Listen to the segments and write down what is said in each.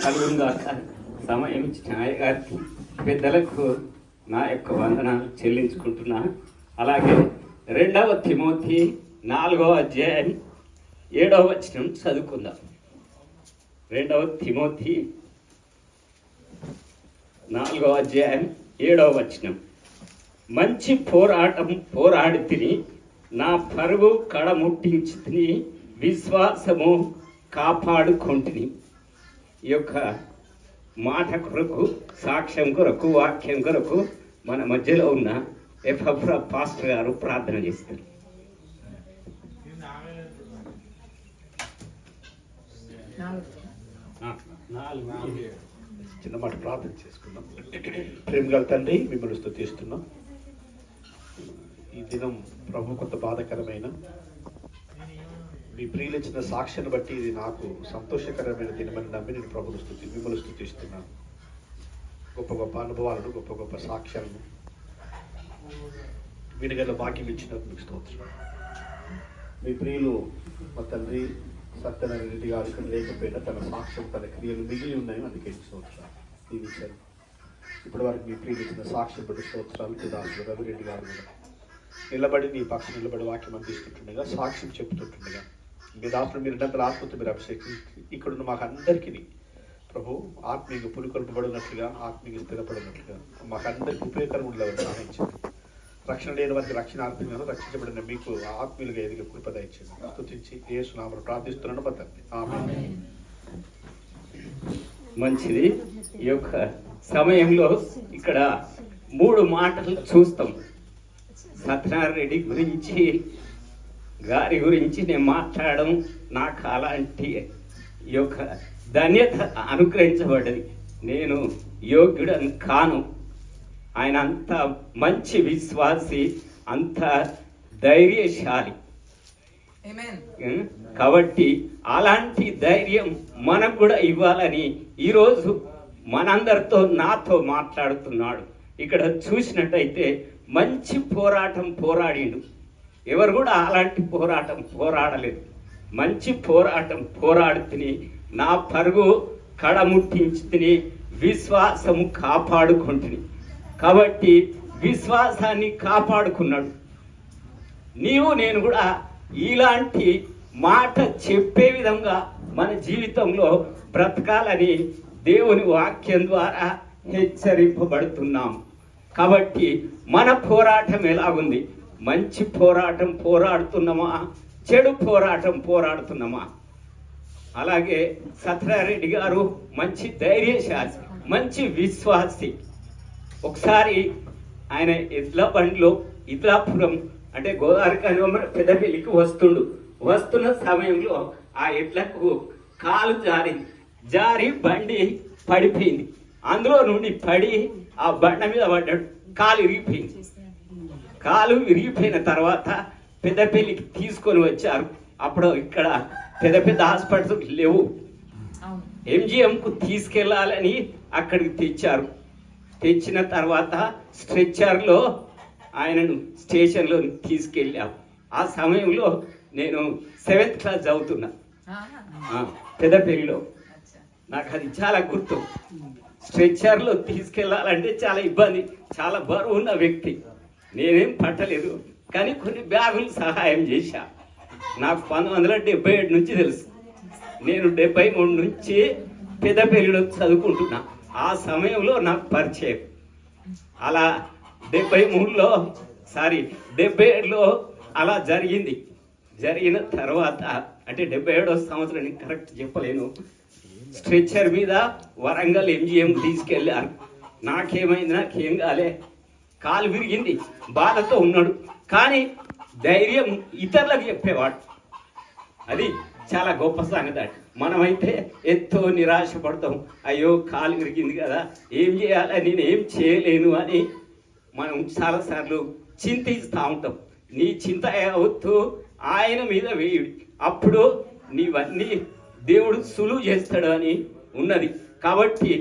కలుగుగాక. సమయం ఇచ్చిన గారికి పెద్దలకు నా యొక్క వందనాలు చెల్లించుకుంటున్నాను. అలాగే 2 తిమోతి 4వ అధ్యాయం 7వ వచనం చదువుకుందాం. 2 తిమోతి 4వ అధ్యాయం 7వ వచనం. మంచి పోరాటం పోరాడి తిని నా పరుగు కడముట్టించి తిని విశ్వాసము కాపాడుకొంటిని. ఈ యొక్క మాట కొరకు, సాక్ష్యం కొరకు, వాక్యం కొరకు మన మధ్యలో ఉన్న ఎఫ్రా పాస్టర్ గారు ప్రార్థన చేస్తారు. చిన్న మాట ప్రార్థన చేసుకుందాం. ప్రేమగల తండ్రి, మిమ్మల్ని స్తుతిస్తున్నాం. ఈ దినం ప్రభు కొంత బాధకరమైన మీ ప్రియులిచ్చిన సాక్ష్యాన్ని బట్టి ఇది నాకు సంతోషకరమైన దినమని నమ్మి నేను మిమ్మల్ని స్తుతిస్తున్నాను. గొప్ప గొప్ప అనుభవాలను, గొప్ప గొప్ప సాక్ష్యాలను వినగల భాగ్యం ఇచ్చినందుకు మీకు స్తోత్రం. మీ ప్రియులు మా తండ్రి సత్యనారాయణ రెడ్డి గారు ఇక్కడ లేకపోయినా తన సాక్ష్యం, తన క్రియలు మిగిలి ఉన్నాయి. అందుకే స్తోత్రాలు దీవించారు. ఇప్పటి వరకు మీ ప్రియులు ఇచ్చిన సాక్ష్యం బట్టి స్తోత్రాలు. దాసు రవిరెడ్డి గారు కూడా నిలబడి నీ పక్షం నిలబడి వాక్యం అందిస్తుంటుండగా, సాక్ష్యం చెబుతుంటుండగా మీ దాసులు మీరు అంతా ఆత్మతో మీరు అభిషేకించి ఇక్కడున్న మాకు అందరికీ ప్రభు ఆత్మీయంగా పులికొల్పబడినట్లుగా, ఆత్మీయంగా స్థిరపడినట్లుగా మాకు అందరికీ ఉపయోగకరంగా సహాయించండి. రక్షణ లేని వారికి రక్షణార్థంగా, రక్షించబడిన మీకు ఆత్మీయులుగా ఎదిగే కృప దయచేయండి. స్తుతించి యేసు నామములో ప్రార్థిస్తున్నాను తండ్రి, ఆమేన్. మంచిది. ఈ యొక్క సమయంలో ఇక్కడ 3 మాటలు చూస్తాం. సత్యనారాయణ రెడ్డి గారి గురించి నేను మాట్లాడడం నాకు అలాంటి ఈ యొక్క ధన్యత అనుగ్రహించబడ్డది. నేను యోగ్యుడని కాను. ఆయన అంత మంచి విశ్వాసి, అంత ధైర్యశాలి. కాబట్టి అలాంటి ధైర్యం మనకు కూడా ఇవ్వాలని ఈరోజు మనందరితో, నాతో మాట్లాడుతున్నాడు. ఇక్కడ చూసినట్టయితే మంచి పోరాటం పోరాడిండు. ఎవరు కూడా అలాంటి పోరాటం పోరాడలేదు. మంచి పోరాటం పోరాడుతుని నా పరుగు కడముట్టించి తిని విశ్వాసము కాపాడుకుంటుని. కాబట్టి విశ్వాసాన్ని కాపాడుకున్నాడు. నీవు నేను కూడా ఇలాంటి మాట చెప్పే విధంగా మన జీవితంలో బ్రతకాలని దేవుని వాక్యం ద్వారా హెచ్చరింపబడుతున్నాం. కాబట్టి మన పోరాటం ఎలాగుంది? మంచి పోరాటం పోరాడుతున్నామా, చెడు పోరాటం పోరాడుతున్నామా? అలాగే సత్యనారాయణ గారు మంచి ధైర్యశాలి, మంచి విశ్వాసి. ఒకసారి ఆయన ఎడ్ల బండిలో ఇద్లాపురం అంటే గోదావరి పెద్దపల్లికి వస్తున్న సమయంలో ఆ ఎడ్లకు కాలు జారి బండి పడిపోయింది. అందులో నుండి పడి ఆ బండ మీద పడ్డాడు. కాలు విరిగిపోయిన తర్వాత పెద్దపల్లికి తీసుకొని వచ్చారు. అప్పుడు ఇక్కడ పెద్ద హాస్పిటల్ లేవు. ఎంజిఎంకు తీసుకెళ్ళాలని అక్కడికి తెచ్చారు. తెచ్చిన తర్వాత స్ట్రెచ్చర్లో ఆయనను స్టేషన్లో తీసుకెళ్ళాం. ఆ సమయంలో నేను 7th క్లాస్ చదువుతున్నా పెద్దపల్లిలో. నాకు అది చాలా గుర్తు. స్ట్రెచ్చర్లో తీసుకెళ్ళాలంటే చాలా ఇబ్బంది. చాలా బరువు ఉన్న వ్యక్తి. నేనేం పట్టలేదు, కానీ కొన్ని బ్యాగులు సహాయం చేశా. నాకు 1977 నుంచి తెలుసు. నేను 73 నుంచి పెద్దపల్లిలో చదువుకుంటున్నా. ఆ సమయంలో నాకు పరిచయం. అలా 77లో అలా జరిగింది. జరిగిన తర్వాత అంటే 77వ సంవత్సరం, నేను కరెక్ట్ చెప్పలేను. స్ట్రెచ్చర్ మీద వరంగల్ ఎంజిఎం తీసుకెళ్ళారు. నాకేమైంది? నాకేం కాలే. కాలు విరిగింది. బాధతో ఉన్నాడు, కానీ ధైర్యం ఇతరులకు చెప్పేవాడు. అది చాలా గొప్ప సంగతి. మనమైతే ఎంతో నిరాశపడతాం. అయ్యో కాలు విరిగింది కదా, ఏం చేయాలి, నేను ఏం చేయలేను అని మనం చాలాసార్లు చింతిస్తూ ఉంటాం. నీ చింత యావత్తు ఆయన మీద వేయుడి, అప్పుడు నీవన్నీ దేవుడు సులువు చేస్తాడు అని ఉన్నది. కాబట్టి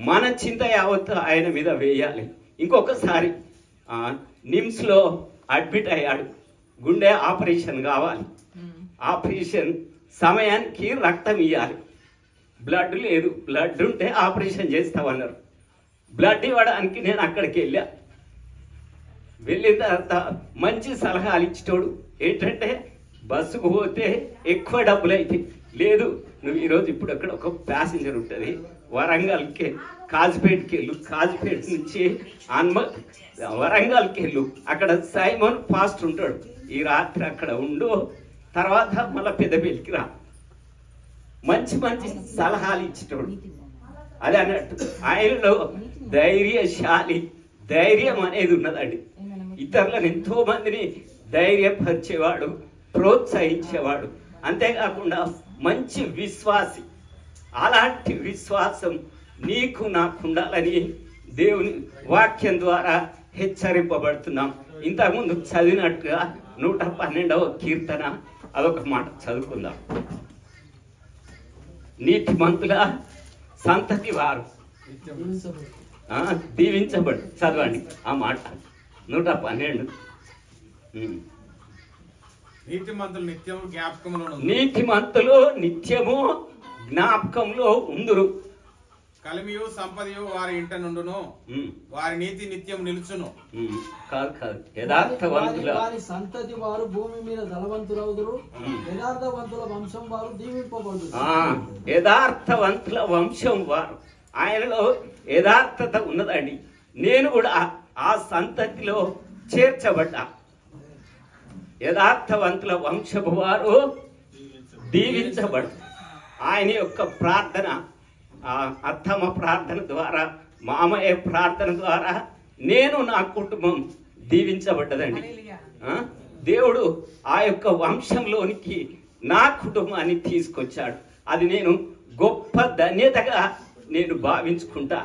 మన చింత యావత్తు ఆయన మీద వేయాలి. ఇంకొకసారి నిమ్స్లో అడ్మిట్ అయ్యాడు. గుండె ఆపరేషన్ కావాలి. ఆపరేషన్ సమయానికి రక్తం ఇవ్వాలి. బ్లడ్ లేదు, బ్లడ్ ఉంటే ఆపరేషన్ చేస్తామన్నారు. బ్లడ్ ఇవ్వడానికి నేను అక్కడికి వెళ్ళిన తర్వాత మంచి సలహాలు ఇచ్చేటోడు. ఏంటంటే బస్సుకు పోతే ఎక్కువ డబ్బులు అయితే లేదు, నువ్వు ఈరోజు ఇప్పుడు అక్కడ ఒక ప్యాసింజర్ ఉంటుంది, వరంగల్కి కాజిపేటకి వెళ్ళు, కాజిపేట నుంచి వరంగల్కి వెళ్ళు, అక్కడ సైమన్ ఫాస్ట్ ఉంటాడు, ఈ రాత్రి అక్కడ ఉండు, తర్వాత మళ్ళీ పెద్దపల్లికి రా. మంచి మంచి సలహాలు ఇచ్చేటోడు. అది అన్నట్టు ఆయనలో ధైర్యశాలి, ధైర్యం అనేది ఉన్నదండి. ఇతరులను ఎంతో మందిని ధైర్యపరిచేవాడు, ప్రోత్సహించేవాడు. అంతేకాకుండా మంచి విశ్వాసి. అలాంటి విశ్వాసం నీకు నాకు ఉండాలని దేవుని వాక్యం ద్వారా హెచ్చరింపబడుతున్నాం. ఇంతకుముందు చదివినట్టుగా 112వ కీర్తన అదొక మాట చదువుకుందాం. నీతిమంతుల సంతతి వారు దీవించబడు. చదవండి ఆ మాట 112. నీతిమంతులు నిత్యము జ్ఞాపకంలో నీతిమంతులు నిత్యము జ్ఞాపకంలో ఉందురు. కలిమియు సంపదయు వారి ఇంట నుండును, వారి నీతి నిత్యం నిలుచును. కాదు యథార్థవంతుల వారి సంతతి వారు భూమి మీద ధనవంతులవుదురు, యథార్థవంతుల వంశం వారు దీవింపబడుదురు. యథార్థవంతుల వంశం వారు. ఆయనలో యథార్థత ఉన్నదండి. నేను కూడా ఆ సంతతిలో చేర్చబడ్డా. యథార్థవంతుల వంశపు వారు దీవించబడు. ఆయన యొక్క ప్రార్థన, అత్తమ్మ ప్రార్థన ద్వారా, మామయ్య ప్రార్థన ద్వారా నేను నా కుటుంబం దీవించబడ్డదండి. దేవుడు ఆ యొక్క వంశంలోనికి నా కుటుంబాన్ని తీసుకొచ్చాడు. అది నేను గొప్ప ధన్యతగా నేను భావించుకుంటా.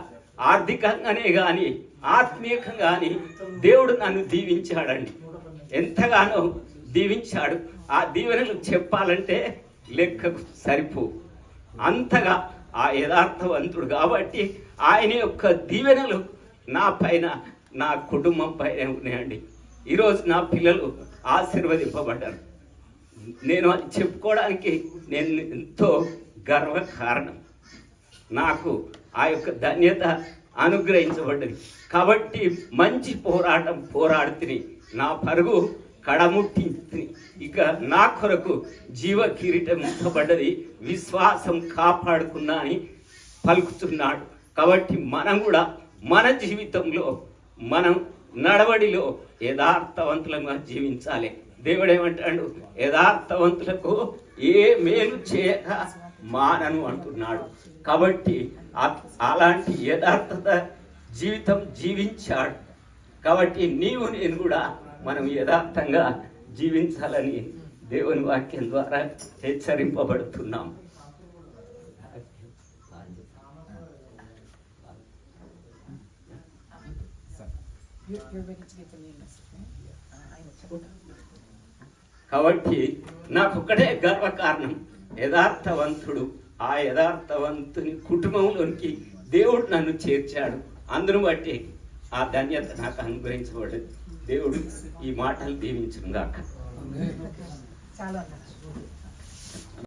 ఆర్థికంగానే కానీ ఆత్మీయంగా కానీ దేవుడు నన్ను దీవించాడండి. ఎంతగానో దీవించాడు. ఆ దీవెనలు చెప్పాలంటే లెక్కకు సరిపో. అంతగా ఆ యథార్థవంతుడు కాబట్టి ఆయన యొక్క దీవెనలు నా పైన, నా కుటుంబం పైన ఉన్నాయండి. ఈరోజు నా పిల్లలు ఆశీర్వదింపబడ్డారు. నేను అది చెప్పుకోవడానికి నేను ఎంతో గర్వ కారణం. నాకు ఆ యొక్క ధన్యత అనుగ్రహించబడ్డది కాబట్టి మంచి పోరాటం పోరాడుతుని, నా పరుగు కడముట్టింది. ఇక నా కొరకు జీవ కిరీటం ఉంచబడ్డది, విశ్వాసం కాపాడుకున్నా అని పలుకుతున్నాడు. కాబట్టి మనం కూడా మన జీవితంలో, మనం నడవడిలో యథార్థవంతులంగా జీవించాలి. దేవుడు ఏమంటాడు? యథార్థవంతులకు ఏ మేలు చేయక మానను అంటున్నాడు. కాబట్టి అలాంటి యథార్థత జీవితం జీవించాడు. కాబట్టి నీవు నేను కూడా మనం యథార్థంగా జీవించాలని దేవుని వాక్యం ద్వారా హెచ్చరింపబడుతున్నాం. కాబట్టి నాకొక్కడే గర్వకారణం, యథార్థవంతుడు. ఆ యథార్థవంతుని కుటుంబంలోనికి దేవుడు నన్ను చేర్చాడు. అందును బట్టి ఆ ధన్యత నాకు అనుగ్రహించబడింది. దేవుడు ఈ మాటలు దీవించును గాక.